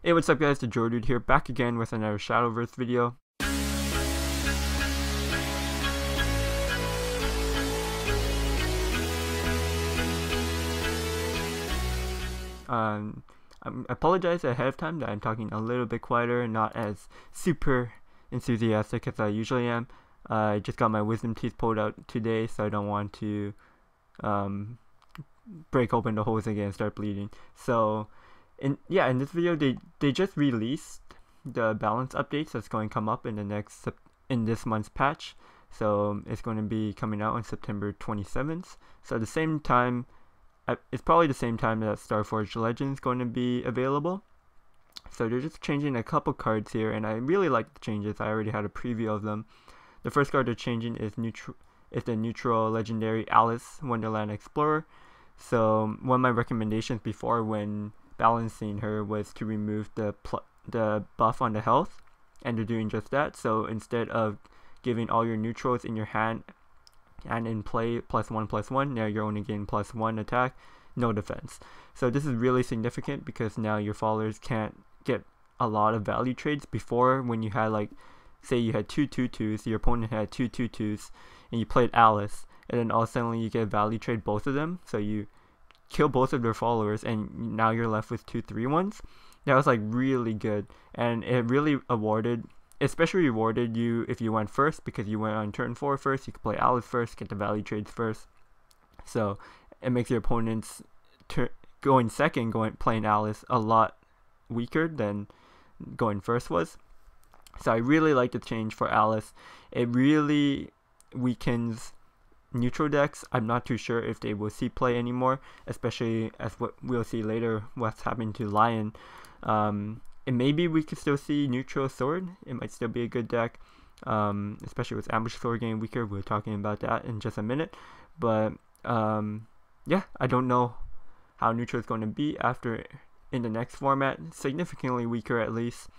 Hey, what's up guys, TheJordude here, back again with another Shadowverse video. I apologize ahead of time that I'm talking a little bit quieter, not as super enthusiastic as I usually am. I just got my wisdom teeth pulled out today, so I don't want to break open the holes again and start bleeding. So in this video they just released the balance updates that's going to come up in this month's patch. So it's going to be coming out on September 27th. So at the same time, it's probably the same time that Starforged Legends is going to be available. So they're just changing a couple cards here, and I really like the changes. I already had a preview of them. The first card they're changing is the neutral legendary Alice Wonderland Explorer. So one of my recommendations before when balancing her was to remove the buff on the health, and they're doing just that. So instead of giving all your neutrals in your hand and in play +1/+1, now you're only getting +1 attack, no defense. So this is really significant because now your followers can't get a lot of value trades. Before, when you had, like, say you had two 2/2s, your opponent had two 2/2s, and you played Alice, and then all of a sudden you get a value trade both of them, so you kill both of their followers and now you're left with 2 3/1s. That was like really good, and it really especially rewarded you if you went first, because you went on turn 4 first. You could play Alice first, get the value trades first, so it makes your opponents going second, playing Alice, a lot weaker than going first was. So I really like the change for Alice. It really weakens neutral decks. I'm not too sure if they will see play anymore, especially as what we'll see later what's happening to Lion. And maybe we could still see neutral sword. It might still be a good deck, especially with ambush sword getting weaker. We're talking about that in just a minute. But yeah, I don't know how neutral is going to be after in the next format. Significantly weaker at least.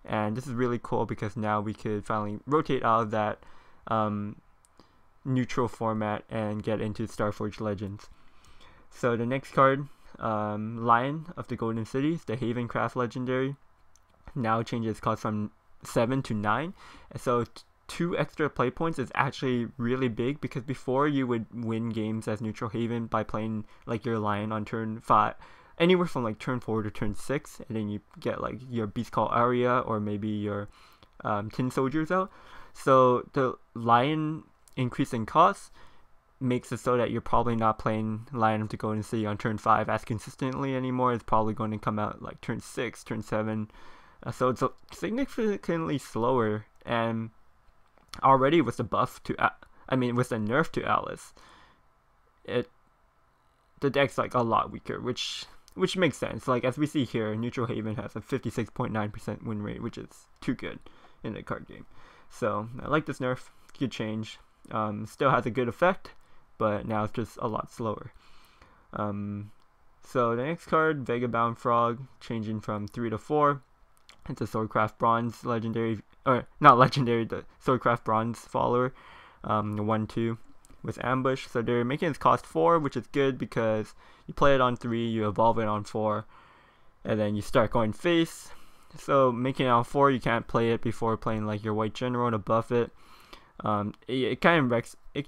And this is really cool because now we could finally rotate out of that neutral format and get into Starforged Legends. So the next card, Lion of the Golden Cities, the Havencraft legendary, now changes cost from 7 to 9. So 2 extra play points is actually really big, because before you would win games as neutral Haven by playing like your Lion on turn 5, anywhere from like turn 4 to turn 6, and then you get like your Beast Call Aria or maybe your Tin Soldiers out. So the Lion increase in cost makes it so that you're probably not playing Lion of the Golden City on turn 5 as consistently anymore. It's probably going to come out like turn 6, turn 7. So it's significantly slower, and already with the buff to, with the nerf to Alice, the deck's like a lot weaker, which makes sense. Like, as we see here, Neutral Haven has a 56.9% win rate, which is too good in the card game. So I like this nerf. Good change. Still has a good effect, but now it's just a lot slower. So the next card, Vagabond Frog, changing from 3 to 4. It's a Swordcraft Bronze legendary, or not legendary, the Swordcraft Bronze follower, 1/2 with ambush. So they're making its cost 4, which is good because you play it on 3, you evolve it on 4, and then you start going face. So making it on 4, you can't play it before playing like your White General to buff it. It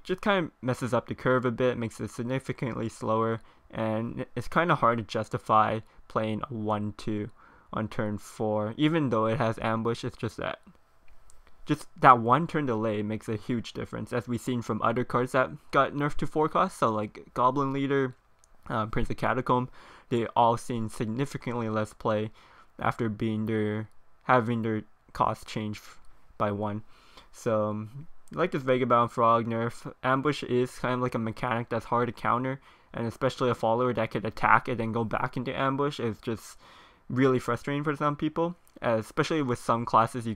just kind of messes up the curve a bit, makes it significantly slower, and it's kind of hard to justify playing a 1/2 on turn 4, even though it has ambush. It's just that 1 turn delay makes a huge difference, as we've seen from other cards that got nerfed to 4 cost. So like Goblin Leader, Prince of Catacomb, they all seen significantly less play after having their cost change by 1. So like this Vagabond Frog nerf, ambush is kind of like a mechanic that's hard to counter, and especially a follower that could attack and then go back into ambush is just really frustrating for some people, especially with some classes you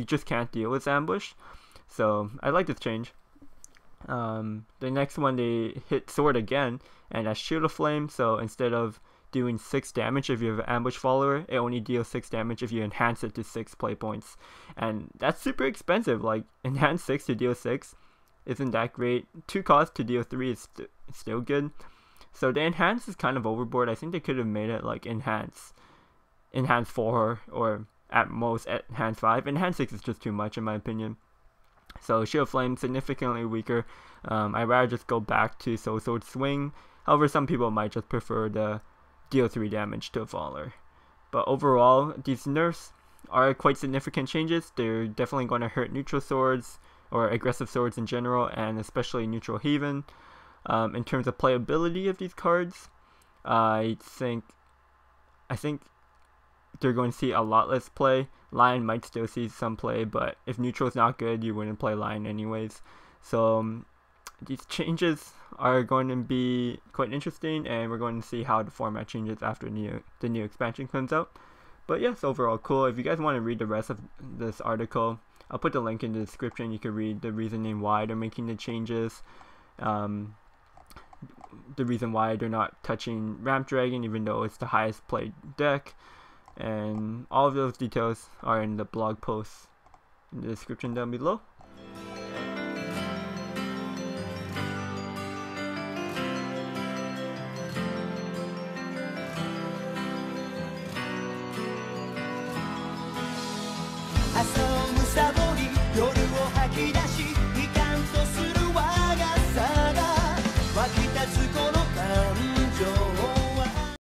just can't deal with ambush. So I like this change. The next one, they hit sword again, and that's Shield of Flame. So instead of doing 6 damage if you have an ambush follower, it only deals 6 damage if you enhance it to 6 play points, and that's super expensive. Like, enhance 6 to deal 6 isn't that great. 2 cost to deal 3 is still good. So the enhance is kind of overboard. I think they could have made it like enhance Enhance 4 or at most Enhance 5. Enhance 6 is just too much in my opinion. So Shield Flame significantly weaker. I'd rather just go back to Soul Sword Swing. However, some people might just prefer the deal 3 damage to a Faller. But overall, these nerfs are quite significant changes. They're definitely going to hurt neutral swords or aggressive swords in general, and especially neutral Haven. In terms of playability of these cards, I think they're going to see a lot less play. Lion might still see some play, but if neutral is not good, you wouldn't play Lion anyways. So these changes are going to be quite interesting, and we're going to see how the format changes after the new expansion comes out. But yes, overall cool. If you guys want to read the rest of this article, I'll put the link in the description. You can read the reasoning why they're making the changes. The reason why they're not touching Ramp Dragon, even though it's the highest played deck. And all of those details are in the blog post in the description down below.朝をむさぼり夜